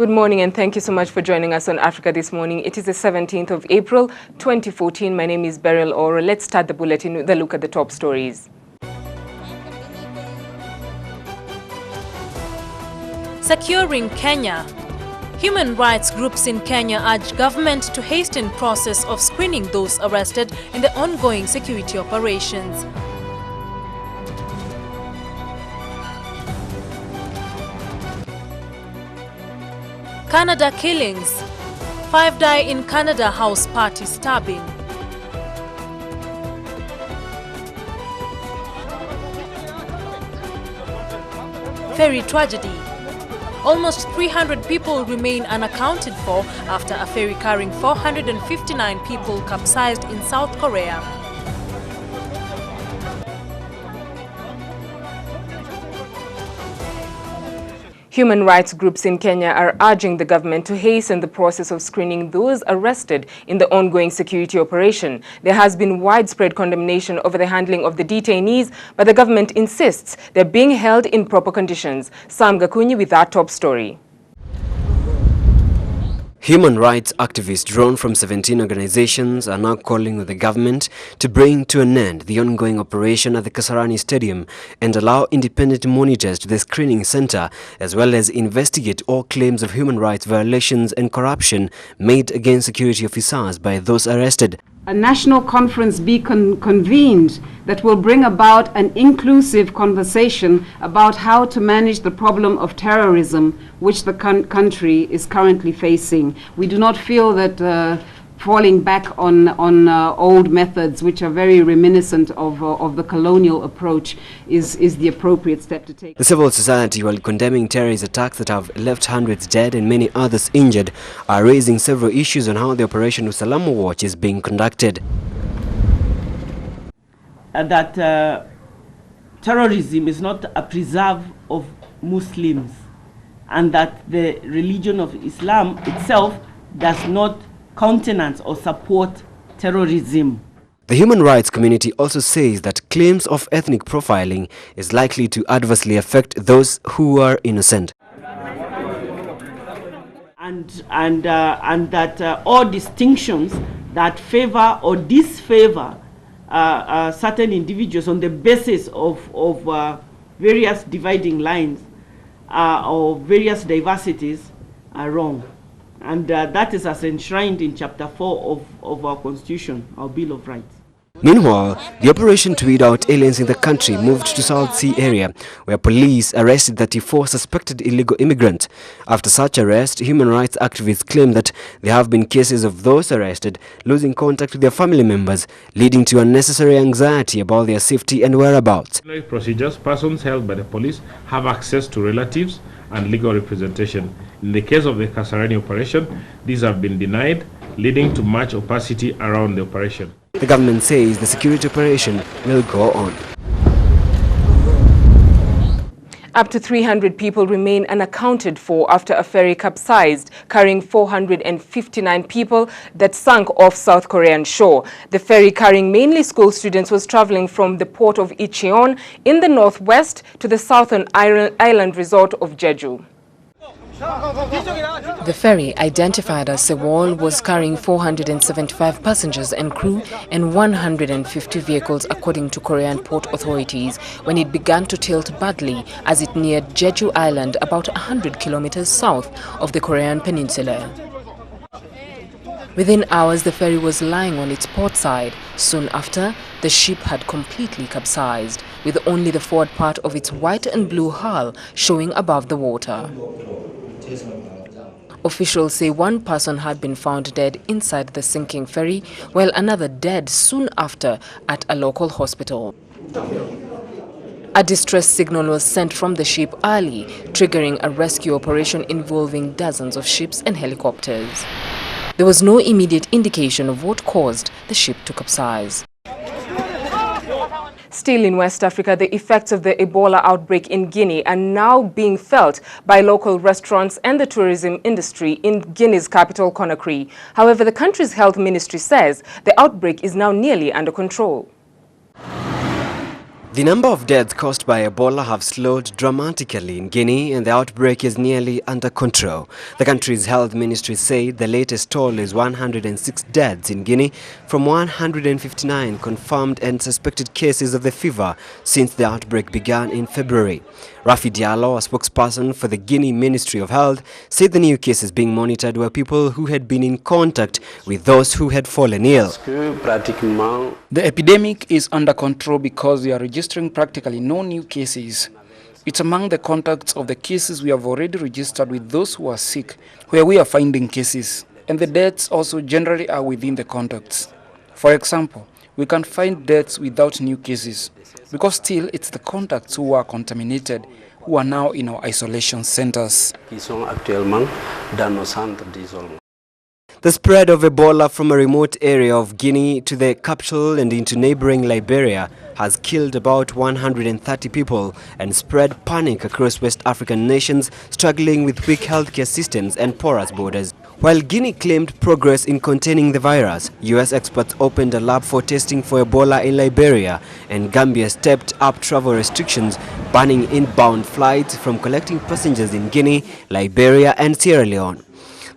Good morning and thank you so much for joining us on Africa This Morning. It is the 17th of April, 2014. My name is Beryl Ooro. Let's start the bulletin with a look at the top stories. Securing Kenya. Human rights groups in Kenya urge government to hasten process of screening those arrested in the ongoing security operations. Canada killings. 5 die in Canada house party stabbing. Ferry tragedy. Almost 300 people remain unaccounted for after a ferry carrying 459 people capsized in South Korea. Human rights groups in Kenya are urging the government to hasten the process of screening those arrested in the ongoing security operation. There has been widespread condemnation over the handling of the detainees, but the government insists they're being held in proper conditions. Sam Gakunyi with our top story. Human rights activists drawn from 17 organizations are now calling on the government to bring to an end the ongoing operation at the Kasarani Stadium and allow independent monitors to the screening center, as well as investigate all claims of human rights violations and corruption made against security officers by those arrested. A national conference be convened that will bring about an inclusive conversation about how to manage the problem of terrorism which the country is currently facing. We do not feel that falling back on old methods which are very reminiscent of the colonial approach is the appropriate step to take. The civil society, while condemning terrorist attacks that have left hundreds dead and many others injured, are raising several issues on how the Operation Usalama Watch is being conducted. That terrorism is not a preserve of Muslims, and that the religion of Islam itself does not countenance or support terrorism. The human rights community also says that claims of ethnic profiling is likely to adversely affect those who are innocent. And that all distinctions that favor or disfavor certain individuals on the basis of various dividing lines or various diversities are wrong. And that is as enshrined in Chapter 4 of our Constitution, our Bill of Rights. Meanwhile, the operation to weed out aliens in the country moved to South Sea area, where police arrested 34 suspected illegal immigrants. After such arrest, human rights activists claim that there have been cases of those arrested losing contact with their family members, leading to unnecessary anxiety about their safety and whereabouts. Procedures, persons held by the police have access to relatives and legal representation. In the case of the Kasarani operation, these have been denied, leading to much opacity around the operation. The government says the security operation will go on. Up to 300 people remain unaccounted for after a ferry capsized, carrying 459 people that sank off South Korean shore. The ferry, carrying mainly school students, was traveling from the port of Icheon in the northwest to the southern island resort of Jeju. The ferry, identified as Sewol, was carrying 475 passengers and crew and 150 vehicles, according to Korean port authorities, when it began to tilt badly as it neared Jeju Island, about 100 kilometers south of the Korean peninsula. Within hours, the ferry was lying on its port side. Soon after, the ship had completely capsized, with only the forward part of its white and blue hull showing above the water. Officials say one person had been found dead inside the sinking ferry, while another dead soon after at a local hospital. A distress signal was sent from the ship early, triggering a rescue operation involving dozens of ships and helicopters. There was no immediate indication of what caused the ship to capsize. Still in West Africa, the effects of the Ebola outbreak in Guinea are now being felt by local restaurants and the tourism industry in Guinea's capital, Conakry. However, the country's health ministry says the outbreak is now nearly under control. The number of deaths caused by Ebola have slowed dramatically in Guinea and the outbreak is nearly under control. The country's health ministry said the latest toll is 106 deaths in Guinea from 159 confirmed and suspected cases of the fever since the outbreak began in February. Rafi Diallo, a spokesperson for the Guinea Ministry of Health, said the new cases being monitored were people who had been in contact with those who had fallen ill. The epidemic is under control because we are registering practically no new cases. It's among the contacts of the cases we have already registered with those who are sick, where we are finding cases. And the deaths also generally are within the contacts. For example, we can find deaths without new cases, because still it's the contacts who are contaminated who are now in our isolation centers. The spread of Ebola from a remote area of Guinea to the capital and into neighboring Liberia has killed about 130 people and spread panic across West African nations struggling with weak healthcare systems and porous borders. While Guinea claimed progress in containing the virus, US experts opened a lab for testing for Ebola in Liberia, and Gambia stepped up travel restrictions, banning inbound flights from collecting passengers in Guinea, Liberia and Sierra Leone.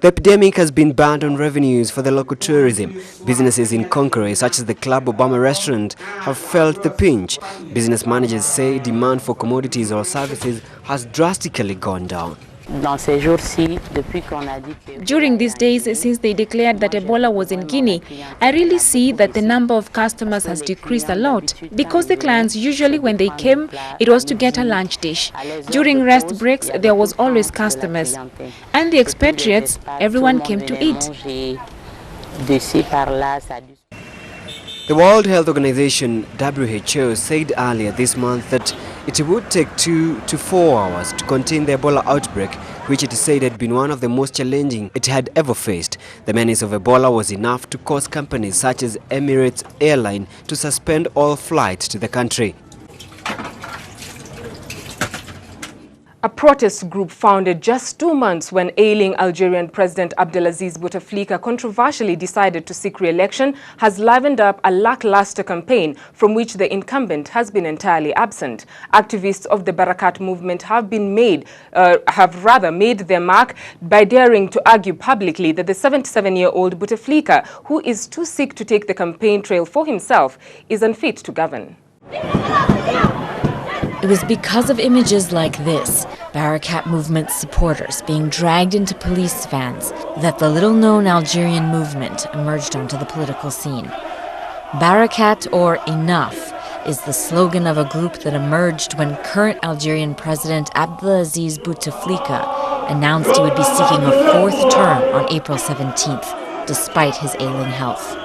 The epidemic has been banned on revenues for the local tourism. Businesses in Conakry, such as the Club Obama restaurant, have felt the pinch. Business managers say demand for commodities or services has drastically gone down. During these days, since they declared that Ebola was in Guinea, I really see that the number of customers has decreased a lot, because the clients usually when they came, it was to get a lunch dish. During rest breaks, there was always customers. And the expatriates, everyone came to eat. The World Health Organization (WHO) said earlier this month that it would take 2 to 4 hours to contain the Ebola outbreak, which it said had been one of the most challenging it had ever faced. The menace of Ebola was enough to cause companies such as Emirates Airline to suspend all flights to the country. A protest group founded just 2 months when ailing Algerian President Abdelaziz Bouteflika controversially decided to seek re-election has livened up a lackluster campaign from which the incumbent has been entirely absent. Activists of the Barakat movement have made their mark by daring to argue publicly that the 77-year-old Bouteflika, who is too sick to take the campaign trail for himself, is unfit to govern. It was because of images like this, Barakat movement supporters being dragged into police vans, that the little-known Algerian movement emerged onto the political scene. Barakat, or Enough, is the slogan of a group that emerged when current Algerian President Abdelaziz Bouteflika announced he would be seeking a 4th term on April 17th, despite his ailing health.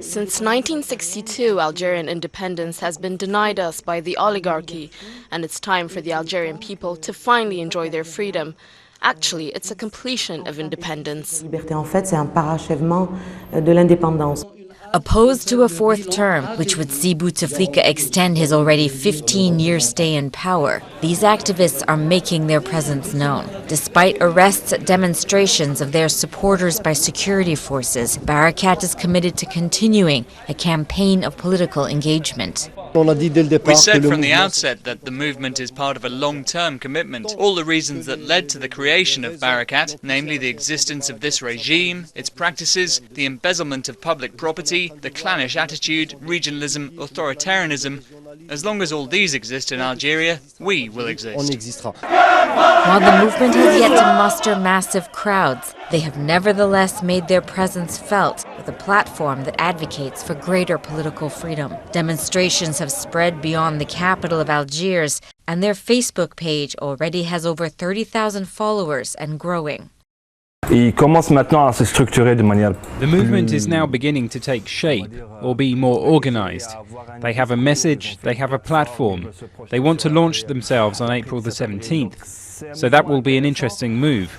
Since 1962, Algerian independence has been denied us by the oligarchy, and it's time for the Algerian people to finally enjoy their freedom. Actually, it's a completion of independence. Opposed to a 4th term, which would see Bouteflika extend his already 15-year stay in power, these activists are making their presence known. Despite arrests at demonstrations of their supporters by security forces, Barakat is committed to continuing a campaign of political engagement. We said from the outset that the movement is part of a long-term commitment. All the reasons that led to the creation of Barakat, namely the existence of this regime, its practices, the embezzlement of public property, the clannish attitude, regionalism, authoritarianism, as long as all these exist in Algeria, we will exist. While the movement has yet to muster massive crowds, they have nevertheless made their presence felt with a platform that advocates for greater political freedom. Demonstrations have spread beyond the capital of Algiers, and their Facebook page already has over 30,000 followers and growing. The movement is now beginning to take shape, or be more organized. They have a message, they have a platform. They want to launch themselves on April the 17th, so that will be an interesting move.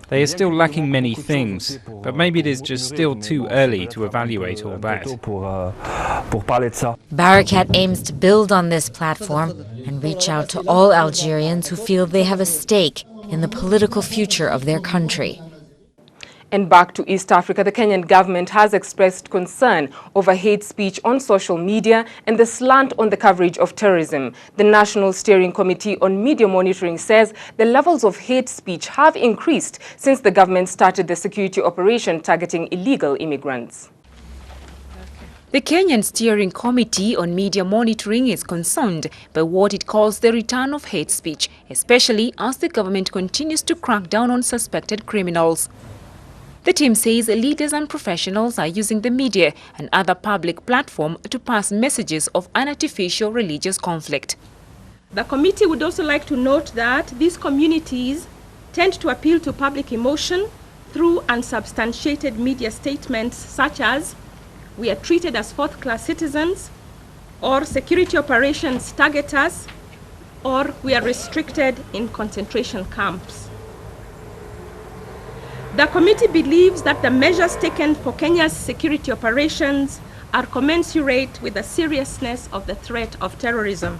They are still lacking many things, but maybe it is just still too early to evaluate all that. Barakat aims to build on this platform and reach out to all Algerians who feel they have a stake in the political future of their country. And back to East Africa, the Kenyan government has expressed concern over hate speech on social media and the slant on the coverage of terrorism. The National Steering Committee on Media Monitoring says the levels of hate speech have increased since the government started the security operation targeting illegal immigrants. The Kenyan Steering Committee on Media Monitoring is concerned by what it calls the return of hate speech, especially as the government continues to crack down on suspected criminals. The team says leaders and professionals are using the media and other public platforms to pass messages of unartificial religious conflict. The committee would also like to note that these communities tend to appeal to public emotion through unsubstantiated media statements such as "we are treated as fourth-class citizens," or "security operations target us," or "we are restricted in concentration camps." The committee believes that the measures taken for Kenya's security operations are commensurate with the seriousness of the threat of terrorism.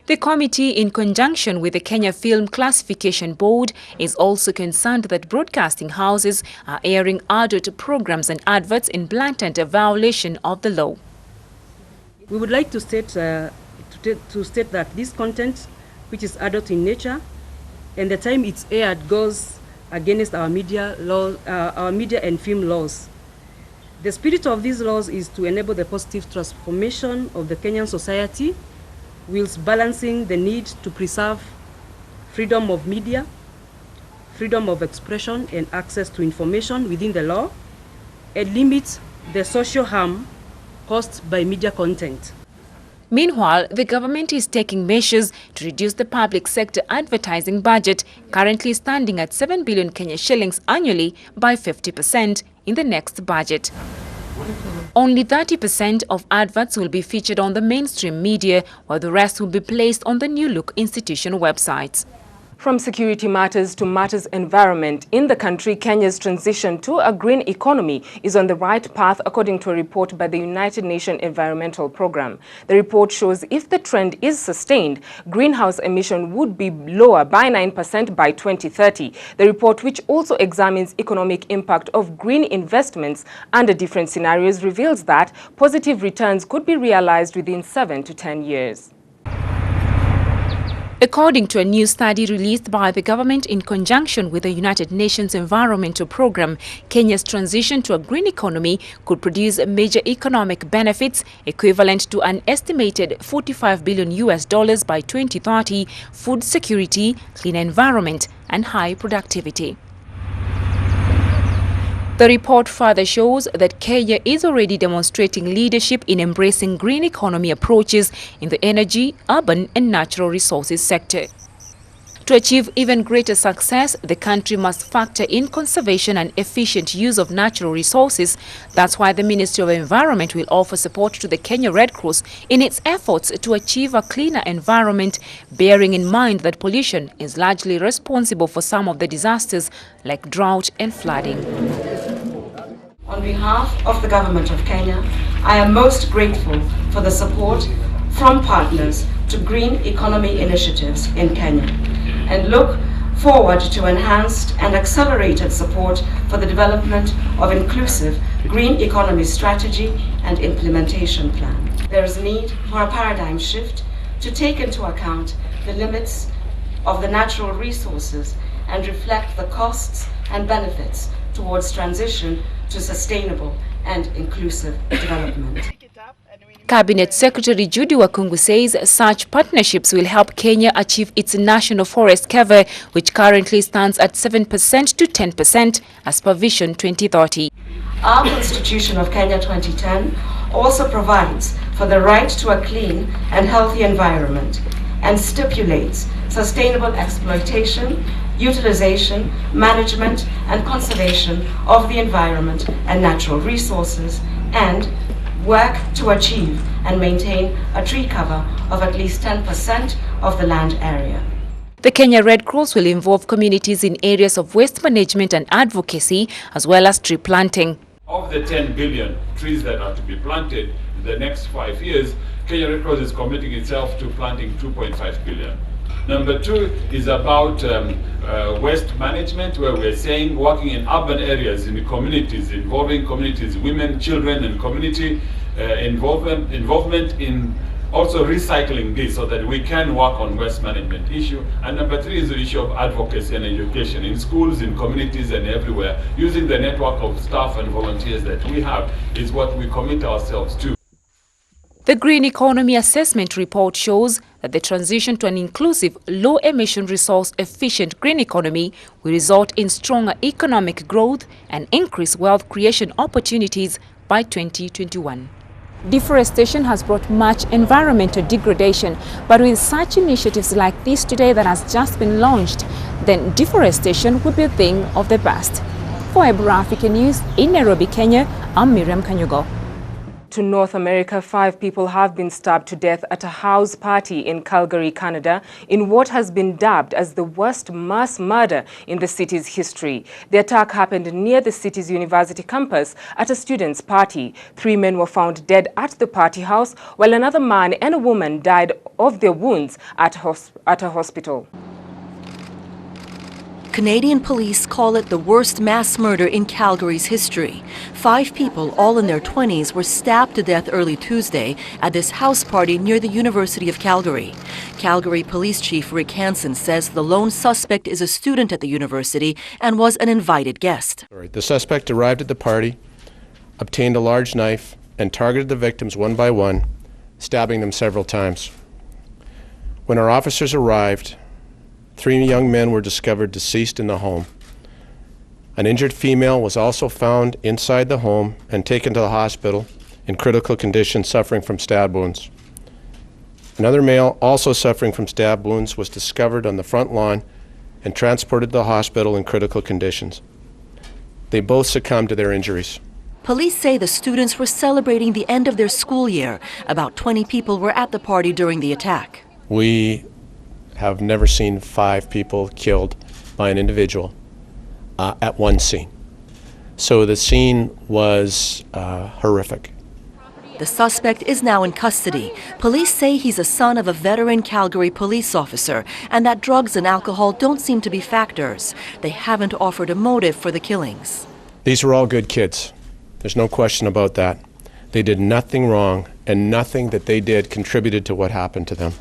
The committee, in conjunction with the Kenya Film Classification Board, is also concerned that broadcasting houses are airing adult programs and adverts in blatant violation of the law. We would like to state that this content, which is adult in nature, and the time it's aired goes against our media law, our media and film laws. The spirit of these laws is to enable the positive transformation of the Kenyan society, whilst balancing the need to preserve freedom of media, freedom of expression and access to information within the law, and limit the social harm caused by media content. Meanwhile, the government is taking measures to reduce the public sector advertising budget, currently standing at 7 billion Kenya shillings annually, by 50% in the next budget. Only 30% of adverts will be featured on the mainstream media, while the rest will be placed on the New Look institution websites. From security matters to matters environment, in the country, Kenya's transition to a green economy is on the right path, according to a report by the United Nations Environmental Programme. The report shows if the trend is sustained, greenhouse emission would be lower by 9% by 2030. The report, which also examines economic impact of green investments under different scenarios, reveals that positive returns could be realized within 7 to 10 years. According to a new study released by the government in conjunction with the United Nations Environmental Programme, Kenya's transition to a green economy could produce major economic benefits equivalent to an estimated $45 billion by 2030, food security, clean environment, and high productivity. The report further shows that Kenya is already demonstrating leadership in embracing green economy approaches in the energy, urban and natural resources sector. To achieve even greater success, the country must factor in conservation and efficient use of natural resources. That's why the Ministry of Environment will offer support to the Kenya Red Cross in its efforts to achieve a cleaner environment, bearing in mind that pollution is largely responsible for some of the disasters like drought and flooding. On behalf of the Government of Kenya, I am most grateful for the support from partners to green economy initiatives in Kenya, and look forward to enhanced and accelerated support for the development of inclusive green economy strategy and implementation plan. There is need for a paradigm shift to take into account the limits of the natural resources and reflect the costs and benefits towards transition to sustainable and inclusive development. Cabinet Secretary Judy Wakungu says such partnerships will help Kenya achieve its national forest cover, which currently stands at 7% to 10% as per Vision 2030. Our Constitution of Kenya 2010 also provides for the right to a clean and healthy environment and stipulates sustainable exploitation, utilization, management, and conservation of the environment and natural resources, and work to achieve and maintain a tree cover of at least 10% of the land area. The Kenya Red Cross will involve communities in areas of waste management and advocacy, as well as tree planting. Of the 10 billion trees that are to be planted in the next 5 years, Kenya Red Cross is committing itself to planting 2.5 billion Number two is about waste management, where we're saying working in urban areas, in the communities, involving communities, women, children, and community involvement in also recycling this so that we can work on waste management issue. And number three is the issue of advocacy and education in schools, in communities, and everywhere. Using the network of staff and volunteers that we have is what we commit ourselves to. The Green Economy Assessment Report shows that the transition to an inclusive, low-emission, resource-efficient green economy will result in stronger economic growth and increased wealth creation opportunities by 2021. Deforestation has brought much environmental degradation, but with such initiatives like this today that has just been launched, then deforestation would be a thing of the past. For Ebru Africa News in Nairobi, Kenya, I'm Miriam Kanyugo. To North America, 5 people have been stabbed to death at a house party in Calgary, Canada, in what has been dubbed as the worst mass murder in the city's history. The attack happened near the city's university campus at a students' party. 3 men were found dead at the party house, while another man and a woman died of their wounds at a hospital. Canadian police call it the worst mass murder in Calgary's history. 5 people, all in their 20s, were stabbed to death early Tuesday at this house party near the University of Calgary. Calgary Police Chief Rick Hansen says the lone suspect is a student at the university and was an invited guest. The suspect arrived at the party, obtained a large knife, and targeted the victims one by one, stabbing them several times. When our officers arrived, 3 young men were discovered deceased in the home. An injured female was also found inside the home and taken to the hospital in critical condition, suffering from stab wounds. Another male, also suffering from stab wounds, was discovered on the front lawn and transported to the hospital in critical conditions. They both succumbed to their injuries. Police say the students were celebrating the end of their school year. About 20 people were at the party during the attack. We have never seen 5 people killed by an individual at one scene. So the scene was horrific. The suspect is now in custody. Police say he's a son of a veteran Calgary police officer and that drugs and alcohol don't seem to be factors. They haven't offered a motive for the killings. These were all good kids. There's no question about that. They did nothing wrong, and nothing that they did contributed to what happened to them.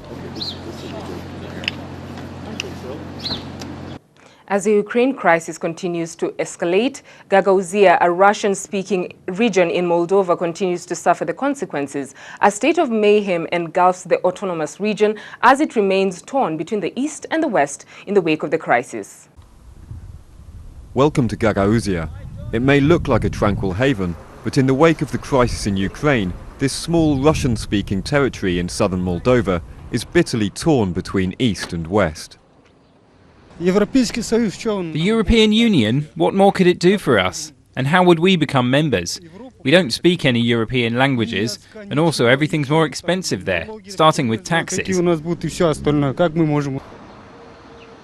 As the Ukraine crisis continues to escalate, Gagauzia, a Russian-speaking region in Moldova, continues to suffer the consequences. A state of mayhem engulfs the autonomous region as it remains torn between the east and the west in the wake of the crisis. Welcome to Gagauzia. It may look like a tranquil haven, but in the wake of the crisis in Ukraine, this small Russian-speaking territory in southern Moldova is bitterly torn between east and west. The European Union, what more could it do for us? And how would we become members? We don't speak any European languages, and also everything's more expensive there, starting with taxes.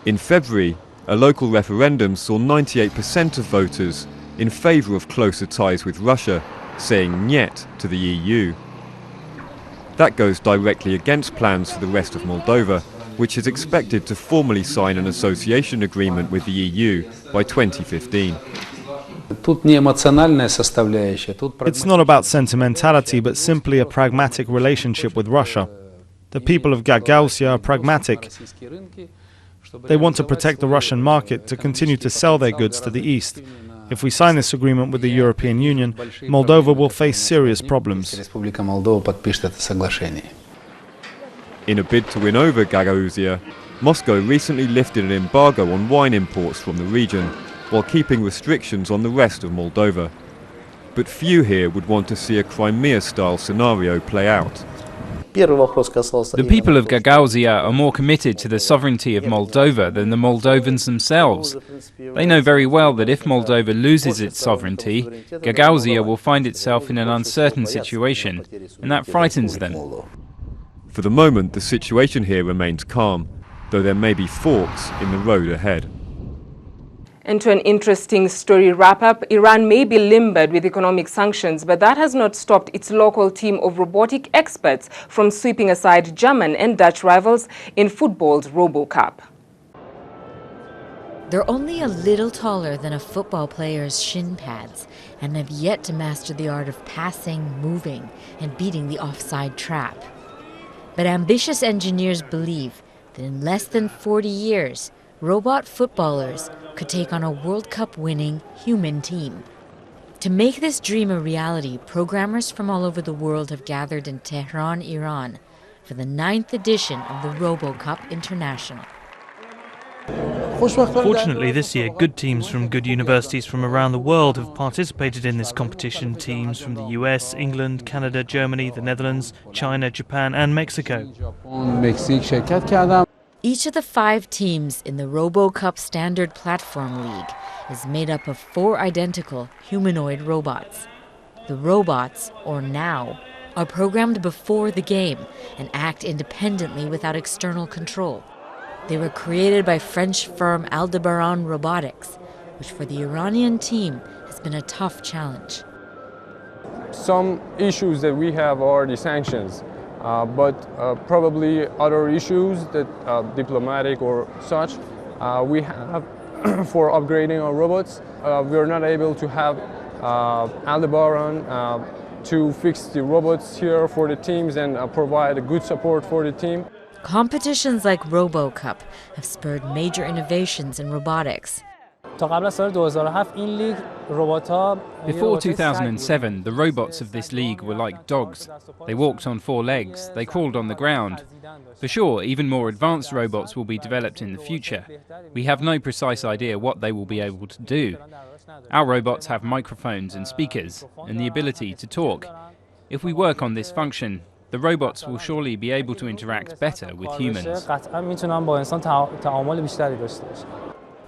In February, a local referendum saw 98% of voters in favour of closer ties with Russia, saying "niet" to the EU. That goes directly against plans for the rest of Moldova, which is expected to formally sign an association agreement with the EU by 2015. It's not about sentimentality, but simply a pragmatic relationship with Russia. The people of Gagauzia are pragmatic. They want to protect the Russian market to continue to sell their goods to the east. If we sign this agreement with the European Union, Moldova will face serious problems. In a bid to win over Gagauzia, Moscow recently lifted an embargo on wine imports from the region, while keeping restrictions on the rest of Moldova. But few here would want to see a Crimea-style scenario play out. The people of Gagauzia are more committed to the sovereignty of Moldova than the Moldovans themselves. They know very well that if Moldova loses its sovereignty, Gagauzia will find itself in an uncertain situation, and that frightens them. For the moment, the situation here remains calm, though there may be forks in the road ahead. And to an interesting story wrap-up, Iran may be limbered with economic sanctions, but that has not stopped its local team of robotic experts from sweeping aside German and Dutch rivals in football's Robo Cup. They're only a little taller than a football player's shin pads and have yet to master the art of passing, moving, and beating the offside trap. But ambitious engineers believe that in less than 40 years, robot footballers could take on a World Cup winning human team. To make this dream a reality, programmers from all over the world have gathered in Tehran, Iran, for the 9th edition of the Robo Cup International. Fortunately, this year, good teams from good universities from around the world have participated in this competition. Teams from the US, England, Canada, Germany, the Netherlands, China, Japan, and Mexico. Each of the 5 teams in the Robo Cup Standard Platform League is made up of 4 identical humanoid robots. The robots, or now, are programmed before the game and act independently without external control. They were created by French firm Aldebaran Robotics, which for the Iranian team has been a tough challenge. Some issues that we have are the sanctions, but probably other issues that diplomatic or such we have for upgrading our robots. We are not able to have Aldebaran to fix the robots here for the teams and provide a good support for the team. Competitions like Robo Cup have spurred major innovations in robotics. Before 2007, the robots of this league were like dogs. They walked on 4 legs, they crawled on the ground. For sure, even more advanced robots will be developed in the future. We have no precise idea what they will be able to do. Our robots have microphones and speakers, and the ability to talk. If we work on this function, the robots will surely be able to interact better with humans.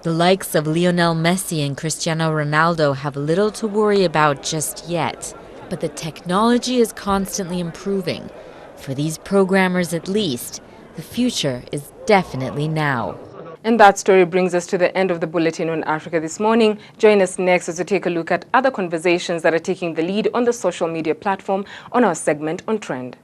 The likes of Lionel Messi and Cristiano Ronaldo have little to worry about just yet, but the technology is constantly improving. For these programmers at least, the future is definitely now. And that story brings us to the end of the Bulletin on Africa this morning. Join us next as we take a look at other conversations that are taking the lead on the social media platform on our segment on Trend.